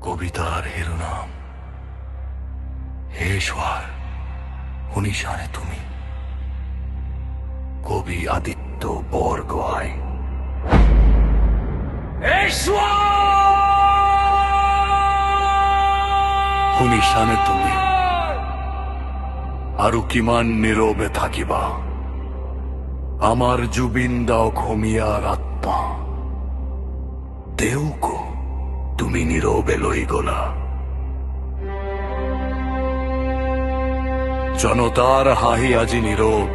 কবিতাৰ শিৰোনাম হে স্বৰ শুনিছানে তুমি? কবি আদিত্য বৰগোহাঁই। শুনিছানে তুমি? আৰু কিমান নীৰৱে থাকিবা? আমাৰ জুবিন দাওক হোমিয়াৰ আত্মা তেওঁকো তুমি নীৰৱে লৈ গলা। জনতাৰ হাঁহি আজি নীৰৱ,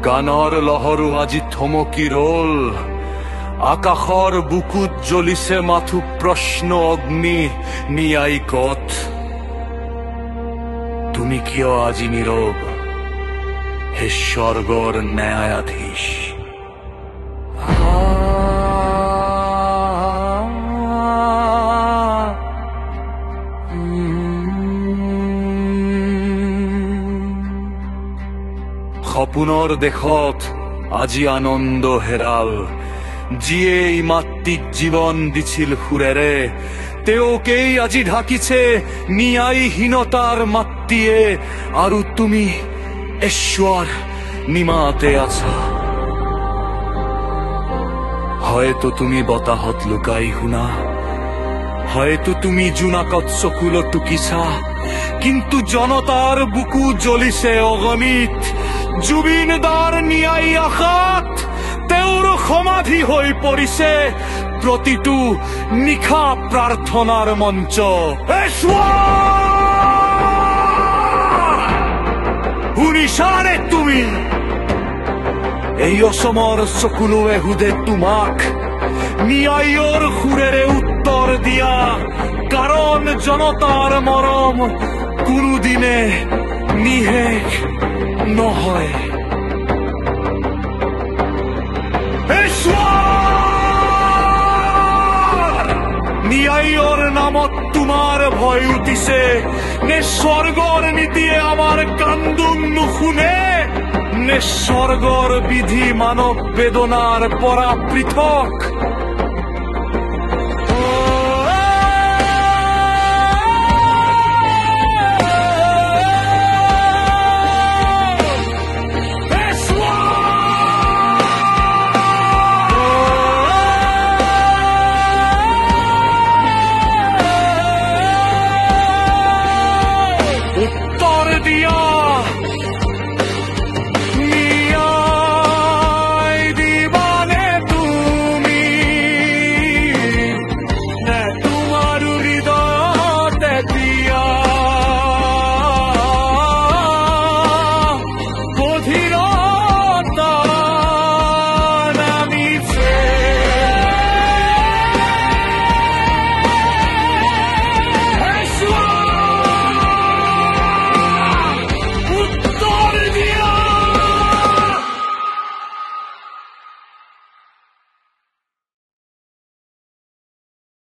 গানৰ লহৰো আজি থমকি ৰল। আকাশৰ বুকুত জ্বলিছে মাথো প্ৰশ্ন অগ্নি ন্যায়িকত। তুমি কিয় আজি নীৰৱ হে স্বৰ্গৰ ন্যায়াধীশ? সপোনৰ দেশত আজি আনন্দ হেৰাল। যিয়ে এই মাতৃক জীৱন দিছিল সুৰেৰে, তেওঁকেই আজি ঢাকিছে ন্যায়হীনতাৰ মাতৃয়ে। আৰু তুমি ঈশ্বৰ নিমাতে আছা। হয়তো তুমি বতাহত লুকাই শুনা, হয়তো তুমি জোনাকত চকুলো টুকিছা, কিন্তু জনতাৰ বুকু জ্বলিছে অগণিত। জুবিন দাৰ ন্যায় আশাত তেওঁৰ সমাধি হৈ পৰিছে প্ৰতিটো নিশা প্ৰাৰ্থনাৰ মঞ্চ। শুনিছানে তুমি? এই অসমৰ চকুলোৱে সোধে তোমাক ন্যায়ৰ সুৰেৰে উত্তৰ দিয়া, কাৰণ জনতাৰ মৰম কোনোদিনে নিশেষ নহয়। ন্যায়ৰ নামত তোমাৰ ভয় উঠিছে নে? স্বৰ্গৰ নীতিয়ে আমাৰ কান্দোন নুশুনে নে? স্বৰ্গৰ বিধি মানৱ বেদনাৰ পৰা পৃথক?